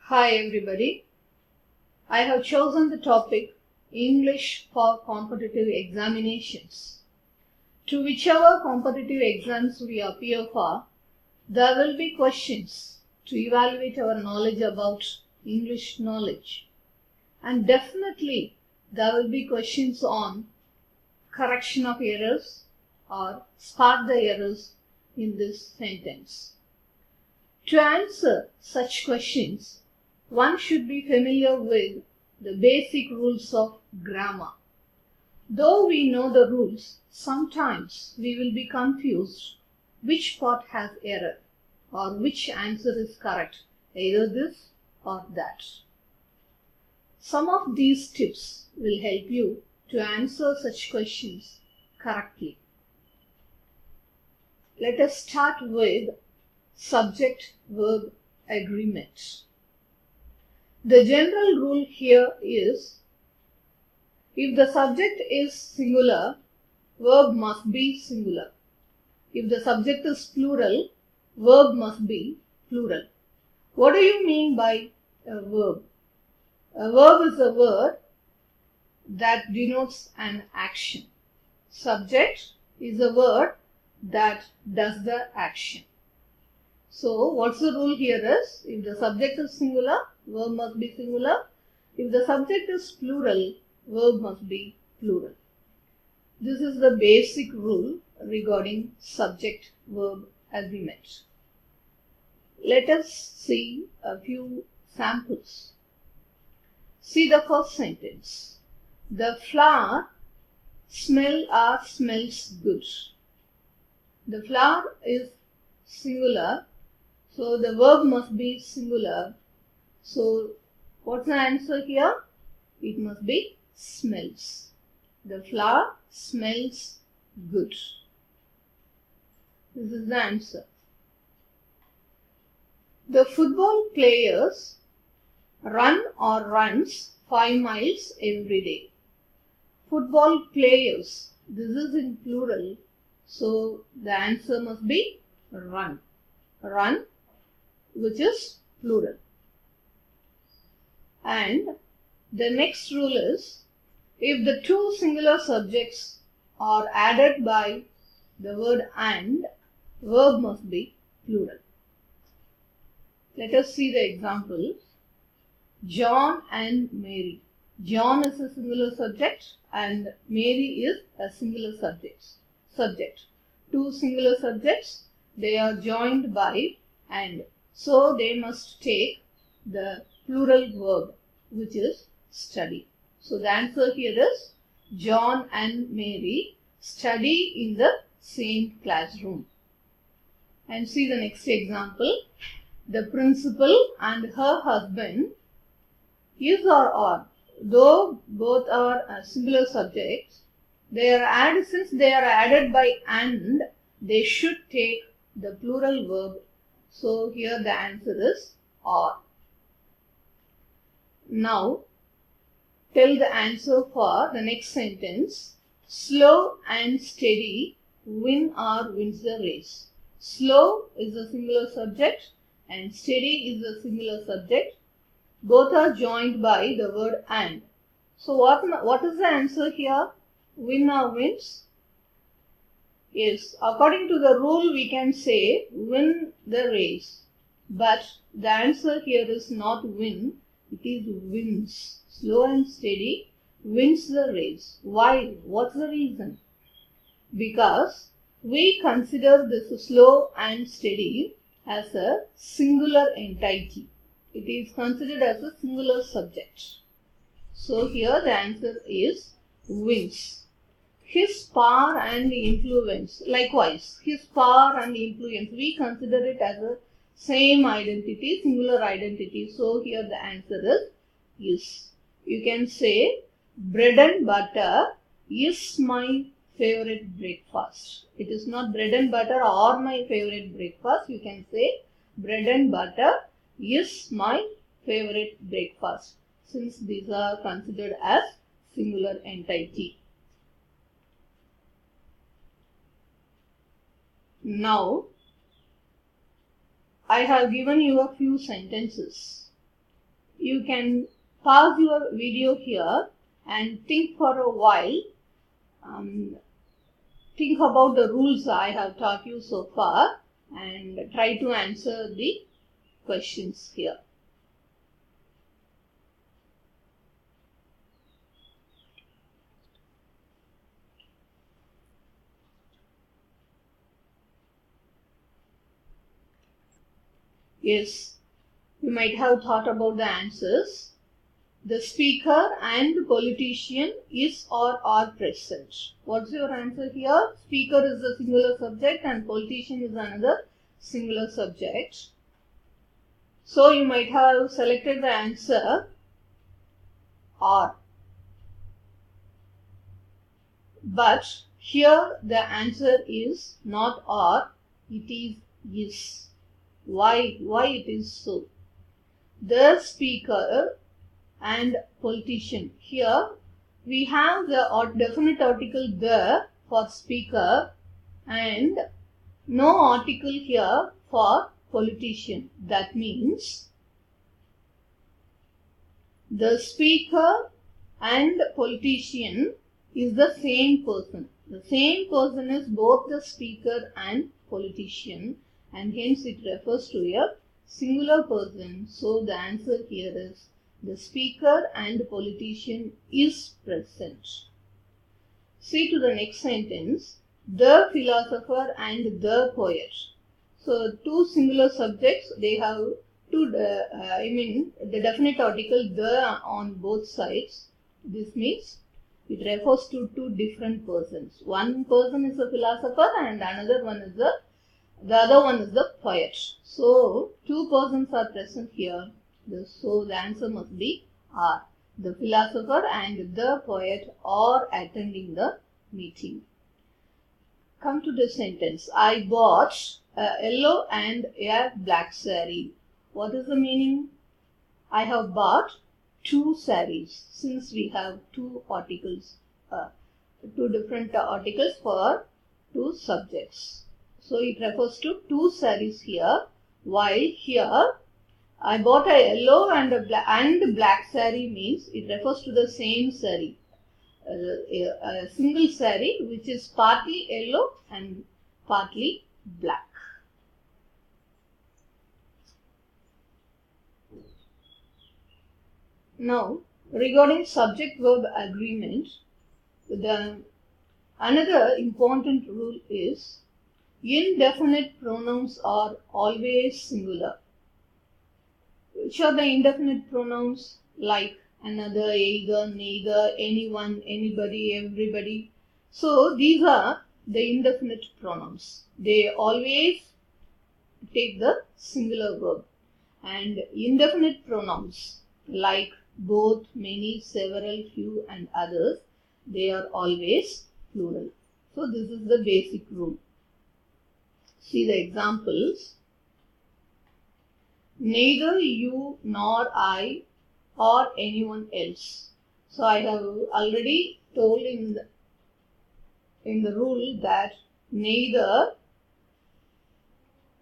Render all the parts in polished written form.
Hi everybody. I have chosen the topic English for competitive examinations. To whichever competitive exams we appear for, there will be questions to evaluate our knowledge about English knowledge. And definitely there will be questions on correction of errors or spot the errors in this sentence. To answer such questions, one should be familiar with the basic rules of grammar. Though we know the rules, sometimes we will be confused which part has error or which answer is correct, either this or that. Some of these tips will help you to answer such questions correctly. Let us start with subject-verb agreement. The general rule here is, if the subject is singular, verb must be singular. If the subject is plural, verb must be plural. What do you mean by a verb? A verb is a word that denotes an action. Subject is a word that does the action. So, what's the rule here is, if the subject is singular, verb must be singular. If the subject is plural, verb must be plural. This is the basic rule regarding subject-verb agreement. Let us see a few samples. See the first sentence. The flower smells good. The flower is singular, so the verb must be singular. So, what's the answer here? It must be smells. The flower smells good. This is the answer. The football players run or runs 5 miles every day. Football players, this is in plural, so the answer must be run. Run, which is plural. And the next rule is, if the two singular subjects are added by the word and, verb must be plural. Let us see the examples. John and Mary. John is a singular subject and Mary is a singular subject. Two singular subjects, they are joined by and, so they must take the plural verb, which is study. So the answer here is, John and Mary study in the same classroom. And see the next example. The principal and her husband, is or are, though both are singular subjects, since they are added by and, they should take the plural verb. So here the answer is are. Now, tell the answer for the next sentence. Slow and steady win or wins the race. Slow is a singular subject and steady is a singular subject. Both are joined by the word and. So what is the answer here? Win or wins? Yes, according to the rule we can say win the race. But the answer here is not win, it is wins. Slow and steady wins the race. Why? What's the reason? Because we consider this slow and steady as a singular entity. It is considered as a singular subject. So here the answer is wins. His power and influence, likewise, his power and influence, we consider it as a same identity, singular identity. So here the answer is yes. You can say bread and butter is my favorite breakfast. It is not bread and butter or my favorite breakfast. You can say bread and butter is my favorite breakfast, since these are considered as singular entity. Now, I have given you a few sentences. you can pause your video here and think for a while. Think about the rules I have taught you so far and try to answer the questions here. Yes, you might have thought about the answers. The speaker and politician is or are present. What's your answer here? Speaker is the singular subject and politician is another singular subject. So you might have selected the answer are. But here the answer is not are, it is. Why it is so? The speaker and politician. Here we have the definite article the for speaker and no article here for politician. That means the speaker and politician is the same person. The same person is both the speaker and politician, and hence it refers to a singular person. So the answer here is the speaker and politician is present. See to the next sentence. The philosopher and the poet. So two singular subjects, they have two, the definite article the on both sides. This means it refers to two different persons. One person is a philosopher and another one is the other one is the poet. So two persons are present here. So the answer must be are. The philosopher and the poet are attending the meeting. Come to the sentence. I bought a yellow and a black saree. What is the meaning? I have bought two sarees, since we have two articles, two different articles for two subjects. So it refers to two sarees here, while here I bought a yellow and a black saree means it refers to the same saree. A single saree which is partly yellow and partly black. Now, regarding subject-verb agreement, another important rule is indefinite pronouns are always singular. Which are the indefinite pronouns? Like another, either, neither, anyone, anybody, everybody. So these are the indefinite pronouns. They always take the singular verb. And indefinite pronouns like both, many, several, few and others, they are always plural. So this is the basic rule. See the examples. Neither you nor I or anyone else. So I have already told in the rule that neither,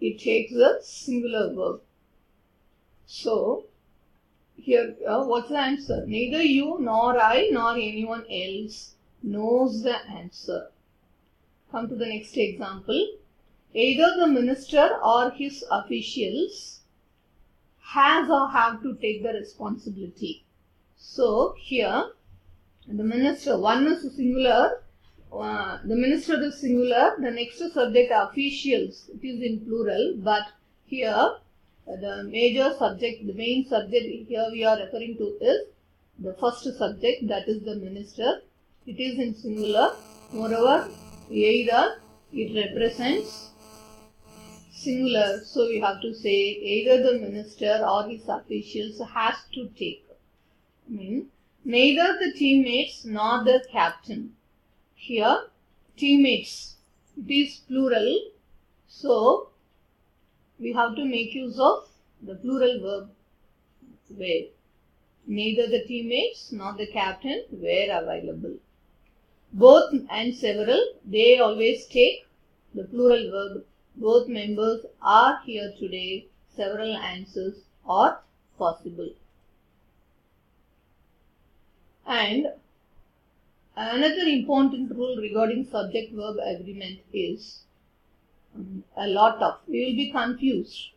it takes a singular verb. So here, what's the answer? Neither you nor I nor anyone else knows the answer. Come to the next example. Either the minister or his officials has or have to take the responsibility. So here the minister, one is singular, the minister is singular, the next subject officials, it is in plural, but here the major subject, the main subject here we are referring to is the first subject, that is the minister. It is in singular. Moreover, either, it represents singular, so we have to say either the minister or his officials has to take. Neither the teammates nor the captain. Here, teammates, it is plural, so we have to make use of the plural verb where. Neither the teammates nor the captain were available. Both and several, they always take the plural verb. Both members are here today. Several answers are possible. And another important rule regarding subject-verb agreement is a lot of. We will be confused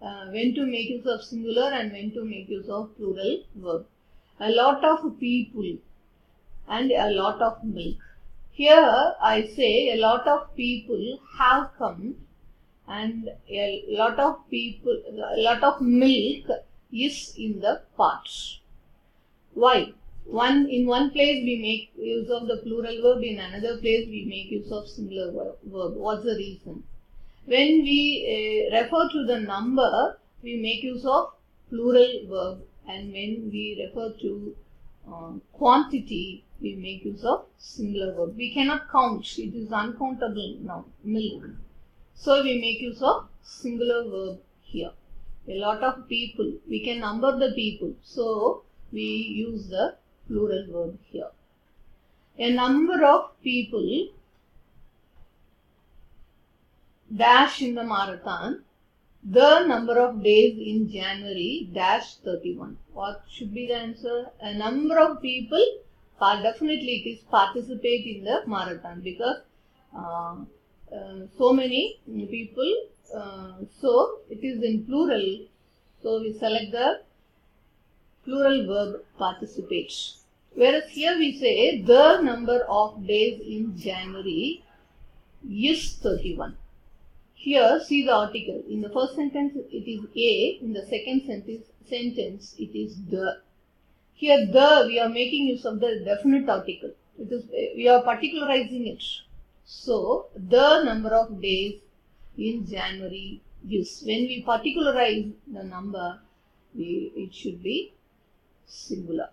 when to make use of singular and when to make use of plural verb. A lot of people and a lot of milk. Here I say a lot of people have come and a lot of milk is in the pot. Why? In one place we make use of the plural verb, in another place we make use of singular verb. What's the reason? When we refer to the number, we make use of plural verb, and when we refer to quantity, we make use of singular verb. We cannot count, it is uncountable now, milk. So we make use of singular verb here. A lot of people, we can number the people, so we use the plural verb here. A number of people dash in the marathon. The number of days in January dash 31. What should be the answer? A number of people, definitely it is participate in the marathon, because so many people, so it is in plural, so we select the plural verb participate. Whereas here we say the number of days in January is 31. Here see the article. In the first sentence it is a, in the second sentence it is the. Here the, we are making use of the definite article. It is, we are particularizing it. So the number of days in January is. When we particularize the number, it should be singular.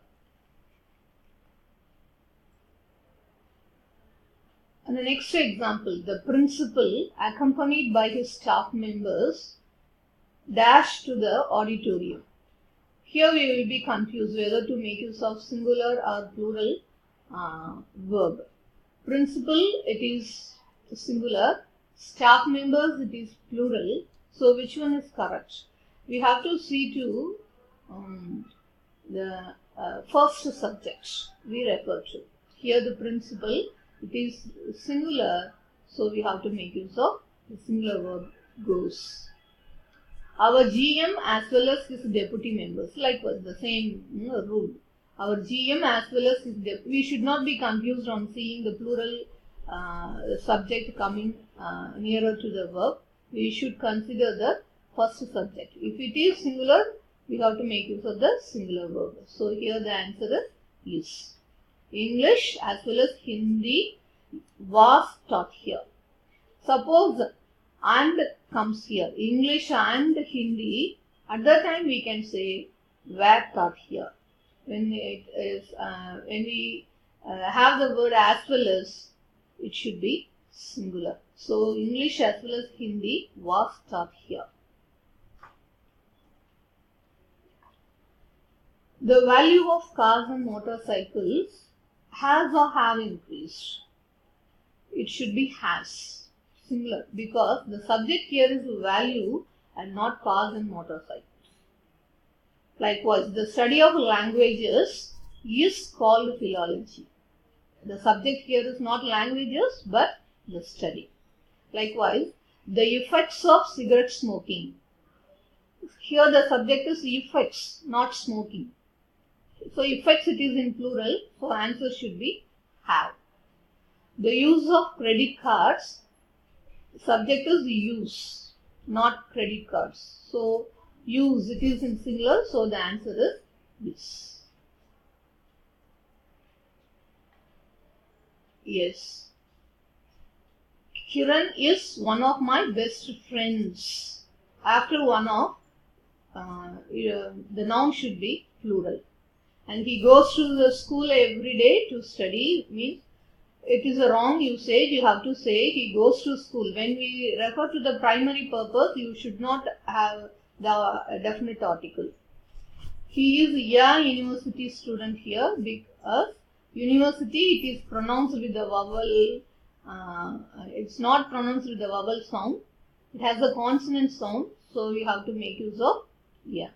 And the next example, the principal accompanied by his staff members dash to the auditorium. Here we will be confused whether to make use of singular or plural verb. Principal, it is singular. Staff members, it is plural. So which one is correct? We have to see to the first subject we refer to. Here the principal, it is singular, so we have to make use of the singular verb goes. Our GM as well as his deputy members, likewise the same rule. Our GM as well as his we should not be confused on seeing the plural subject coming nearer to the verb. We should consider the first subject. If it is singular, we have to make use of the singular verb. So here the answer is yes. English as well as Hindi was taught here. Suppose and comes here. English and Hindi, at that time we can say were taught here. When it is when we have the word as well as, it should be singular. So English as well as Hindi was taught here. The value of cars and motorcycles has or have increased. It should be has, singular, because the subject here is value and not cars and motorcycles. Likewise, the study of languages is called philology. The subject here is not languages but the study. Likewise, the effects of cigarette smoking. Here the subject is effects, not smoking. So effects, it is in plural, so answer should be have. The use of credit cards, subject is use, not credit cards. So use, it is in singular, so the answer is this. Yes. Kiran is one of my best friends. After one of, the noun should be plural. And he goes to the school every day to study, means it is a wrong usage. You have to say he goes to school. When we refer to the primary purpose, you should not have the definite article. He is a university student here because university, it is pronounced with the vowel. It's not pronounced with the vowel sound. It has a consonant sound, so we have to make use of yeah.